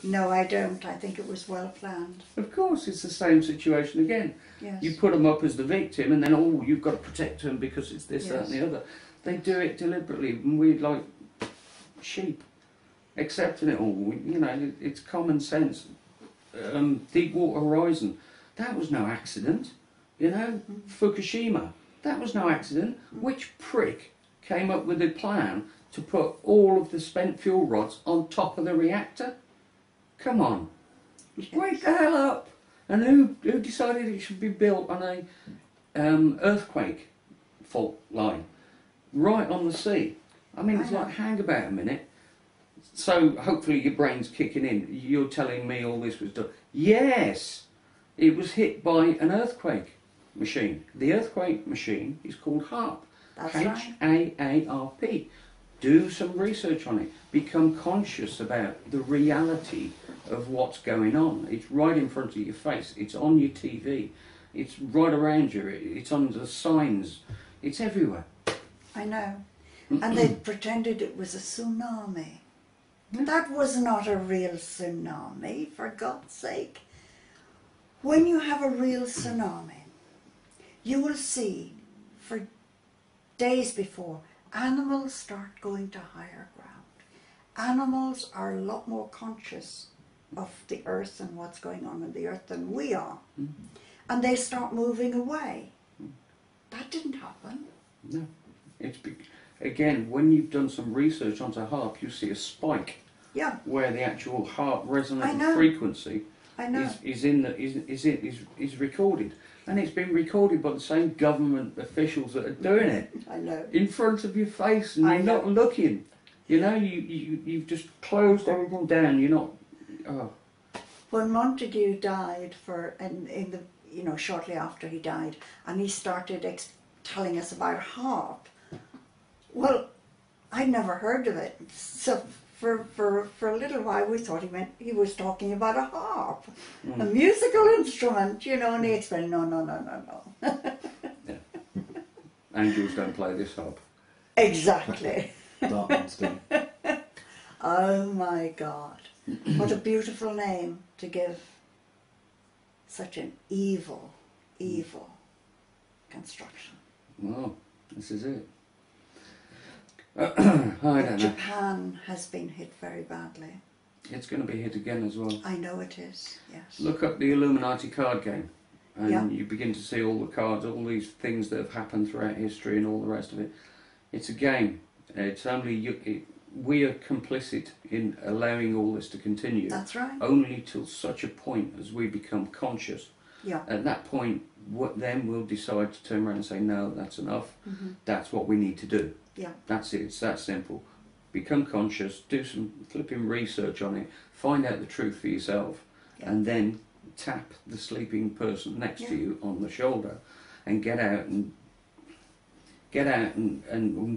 No, I don't. I think it was well planned. Of course, it's the same situation again. Yes. You put them up as the victim, and then, oh, you've got to protect them because it's this, that, Yes. and the other. They do it deliberately, and we're like sheep, accepting it all. You know, it's common sense. Deepwater Horizon, that was no accident. You know, Fukushima, that was no accident. Which prick came up with a plan to put all of the spent fuel rods on top of the reactor? Come on, wake the hell up! And who decided it should be built on a earthquake fault line, right on the sea? I mean, it's like, hang about a minute. So hopefully your brain's kicking in. You're telling me all this was done. Yes, it was hit by an earthquake machine. The earthquake machine is called HAARP. That's H-A-A-R-P. Do some research on it. Become conscious about the reality of what's going on. It's right in front of your face. It's on your TV. It's right around you. It's on the signs. It's everywhere. I know. And they pretended it was a tsunami. That was not a real tsunami, for God's sake. When you have a real tsunami, you will see for days before, animals start going to higher ground. Animals are a lot more conscious of the earth and what's going on in the earth than we are. And they start moving away. That didn't happen. No. Again, when you've done some research onto HAARP, you see a spike where the actual heart resonant frequency is recorded. And it's been recorded by the same government officials that are doing it. I know. In front of your face, and you're not looking. You know, you've just closed everything down. You're not. Oh. When Montague died, shortly after he died, and he started telling us about HAARP. Well, I'd never heard of it. So for a little while we thought he was talking about a harp, a musical instrument, and he explained, no. Angels don't play this harp. Exactly. Dark ones do. Oh my God. What a beautiful name to give such an evil construction. Well, this is it. I don't know. Japan has been hit very badly. It's going to be hit again as well. I know it is, yes. Look up the Illuminati card game, and you begin to see all the cards, all these things that have happened throughout history and all the rest of it. It's a game. It's only we are complicit in allowing all this to continue. That's right. Only till such a point as we become conscious. Yeah. At that point, then we'll decide to turn around and say, no, that's enough. That's what we need to do. Yeah. That's it. It's that simple. Become conscious, do some flipping research on it, find out the truth for yourself, and then tap the sleeping person next to you on the shoulder and get out and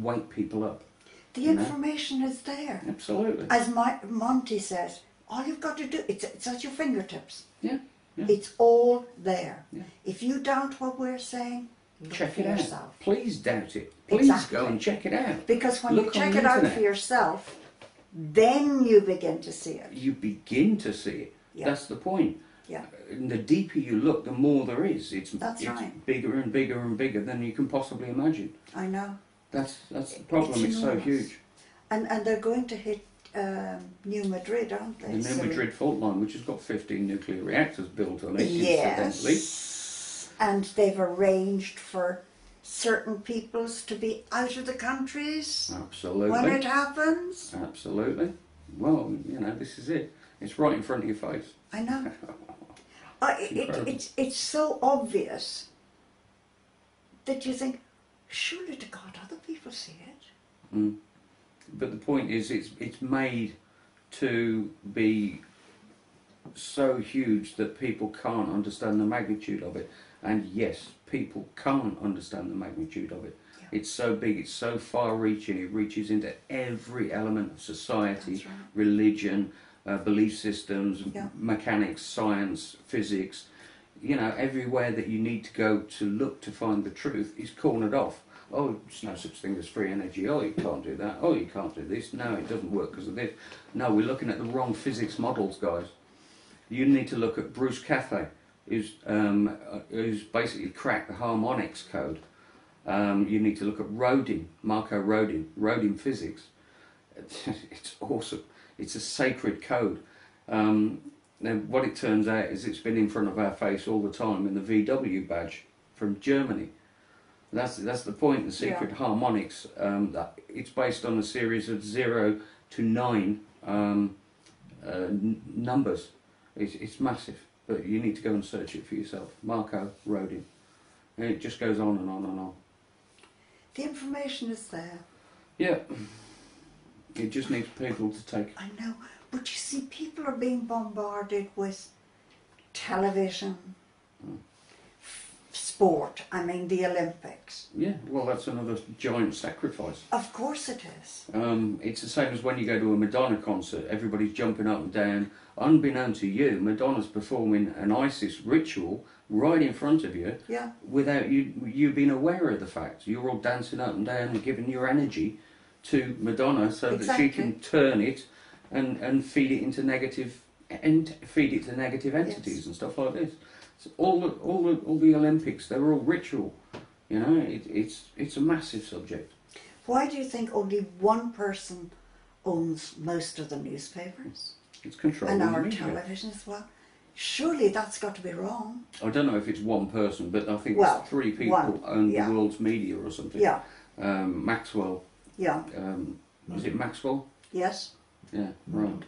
wake people up. The information is there. Absolutely. As Monty says, all you've got to do, it's at your fingertips. Yeah. It's all there. Yeah. If you doubt what we're saying, check it yourself. out. Please doubt it. Please go and check it out. Because when you check it out for yourself, then you begin to see it. You begin to see it. Yeah. That's the point. Yeah. And the deeper you look, the more there is. It's right. bigger and bigger and bigger than you can possibly imagine. I know. That's the problem. It's so huge. And they're going to hit New Madrid, aren't they? The New Madrid fault line, which has got 15 nuclear reactors built on it, incidentally. And they've arranged for certain peoples to be out of the countries. Absolutely. When it happens. Absolutely. Well, this is it. It's right in front of your face. I know. It's so obvious that you think, surely to God, other people see it. But the point is, it's made to be so huge that people can't understand the magnitude of it. And yes, people can't understand the magnitude of it. Yeah. It's so big, it's so far-reaching, it reaches into every element of society, religion, belief systems, mechanics, science, physics. Everywhere that you need to go to look to find the truth is cornered off. oh, there's no such thing as free energy, oh, you can't do that, oh, you can't do this, no, it doesn't work because of this. No, we're looking at the wrong physics models, guys. You need to look at Bruce Caffey, who's basically cracked the harmonics code. You need to look at Marco Rodin physics. It's awesome. It's a sacred code. Now, what it turns out is it's been in front of our face all the time in the VW badge from Germany. That's the point. The secret harmonics. It's based on a series of 0 to 9 numbers. It's massive, but you need to go and search it for yourself. Marco Rodin, and it just goes on and on and on. The information is there. Yeah. It just needs people to take. I know, but you see, people are being bombarded with television, sport, I mean the Olympics. Yeah, well, that's another giant sacrifice. Of course it is. It's the same as when you go to a Madonna concert, everybody's jumping up and down. Unbeknown to you, Madonna's performing an ISIS ritual right in front of you, without you being aware of the fact. You're all dancing up and down and giving your energy to Madonna so that she can turn it and feed it into negative entities and stuff like this. So all the Olympics, they're all ritual. You know, it's a massive subject. Why do you think only one person owns most of the newspapers? It's control and our media. television as well. Surely that's got to be wrong. I don't know if it's one person, but I think it's 3 people own the world's media or something. Yeah. Maxwell. Yeah. Was it Maxwell? Yes. Yeah, right.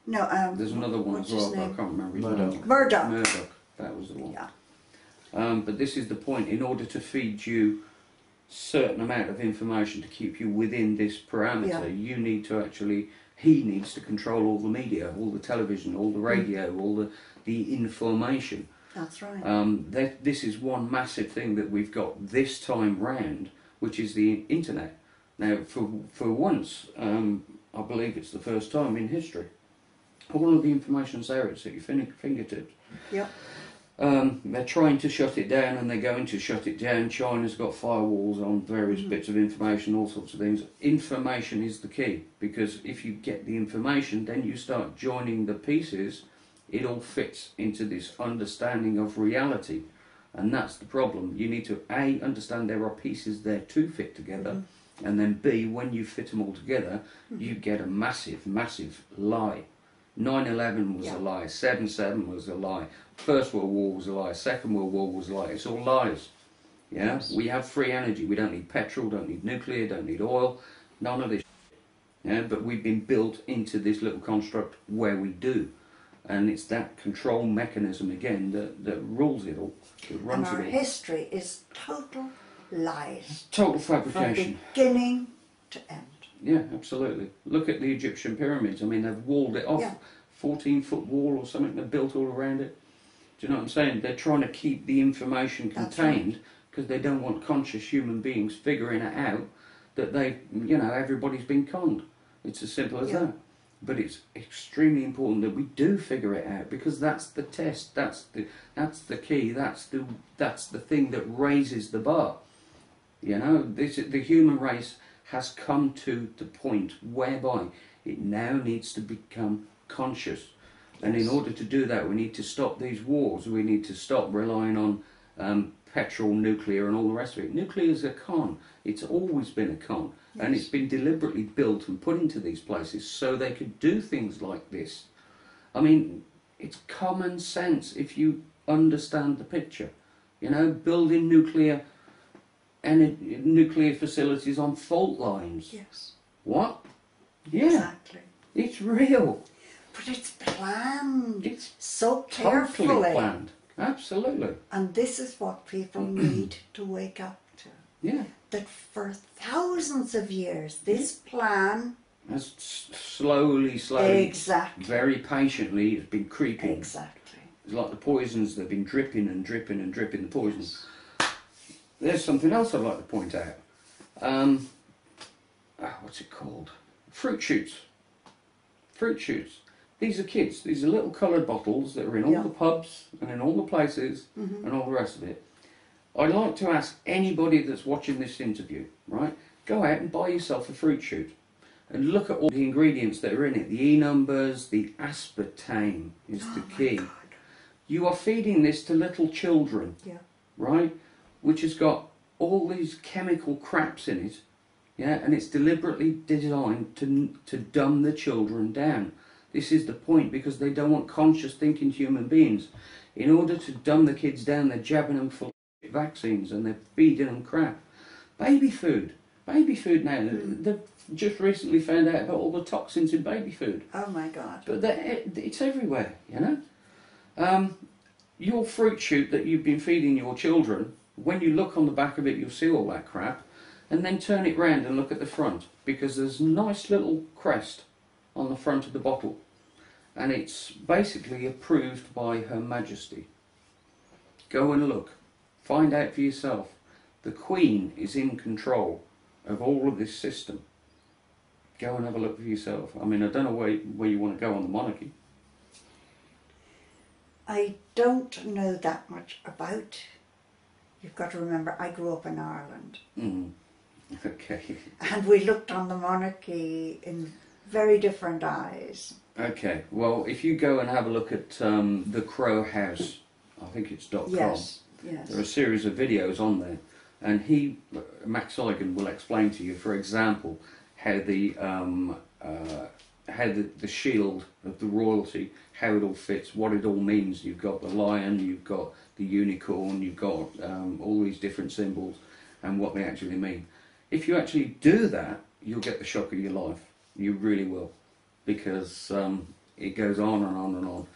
No, there's another one as well, but I can't remember his name. Murdoch. That was the one. Yeah. But this is the point. In order to feed you certain amount of information to keep you within this parameter, you need to he needs to control all the media, all the television, all the radio, all the information. That's right. This is one massive thing that we've got this time round, which is the internet. Now, for once, I believe it's the first time in history, all of the information's there, it's at your fingertips. Yep. They're trying to shut it down, and they're going to shut it down. China's got firewalls on various bits of information, all sorts of things. Information is the key, because if you get the information, then you start joining the pieces. It all fits into this understanding of reality, and that's the problem. You need to A, understand there are pieces there to fit together, and then B, when you fit them all together, you get a massive, massive lie. 9/11 was a lie, 7/7 was a lie, First World War was a lie, Second World War was a lie. It's all lies. Yeah? Yes. We have free energy. We don't need petrol, don't need nuclear, don't need oil, none of this. Yeah? But we've been built into this little construct where we do. And it's that control mechanism again that rules it all, that runs and our it all. History is total lies. Total fabrication. From beginning to end. Yeah, absolutely. Look at the Egyptian pyramids. I mean, they've walled it off. 14-foot wall or something they've built all around it. Do you know what I'm saying? They're trying to keep the information contained because they don't want conscious human beings figuring it out that everybody's been conned. It's as simple as that. But it's extremely important that we do figure it out, because that's the test. That's the key. That's the thing that raises the bar. You know, the human race has come to the point whereby it now needs to become conscious. And in order to do that, we need to stop these wars. We need to stop relying on petrol, nuclear and all the rest of it. Nuclear is a con. It's always been a con. Yes. And it's been deliberately built and put into these places so they could do things like this. I mean, it's common sense if you understand the picture. You know, building nuclear facilities on fault lines. Yes. What? Yeah. Exactly. It's real. But it's planned. It's so carefully. Totally planned. Absolutely. And this is what people need to wake up to. Yeah. That for thousands of years, this plan has slowly, very patiently, has been creeping. Exactly. It's like the poisons, they've been dripping and dripping and dripping, the poisons. Yes. There's something else I'd like to point out. What's it called? Fruit shoots. Fruit shoots. These are kids. These are little coloured bottles that are in all the pubs and in all the places and all the rest of it. I'd like to ask anybody that's watching this interview, right, go out and buy yourself a fruit shoot and look at all the ingredients that are in it. The E numbers, the aspartame is the key. God. You are feeding this to little children, Yeah. right, which has got all these chemical craps in it, yeah, and it's deliberately designed to dumb the children down. This is the point, because they don't want conscious thinking human beings. In order to dumb the kids down, they're jabbing them full of vaccines and they're feeding them crap. Baby food now, they've just recently found out about all the toxins in baby food. Oh my God. But it's everywhere, you know. Your fruit shoot that you've been feeding your children, when you look on the back of it, you'll see all that crap, and then turn it round and look at the front, because there's a nice little crest on the front of the bottle, and it's basically approved by Her Majesty. Go and look, find out for yourself. The Queen is in control of all of this system. Go and have a look for yourself. I mean, I don't know where you want to go on the monarchy. I don't know that much about. You've got to remember, I grew up in Ireland. Okay. And we looked on the monarchy in very different eyes. Okay, well, if you go and have a look at the Crow House, I think it's .com. Yes, yes. There are a series of videos on there, and Max Igan will explain to you, for example, how the shield of the royalty, how it all fits, what it all means. You've got the lion, you've got the unicorn, you've got all these different symbols, and what they actually mean. If you actually do that, you'll get the shock of your life. You really will, because it goes on and on and on.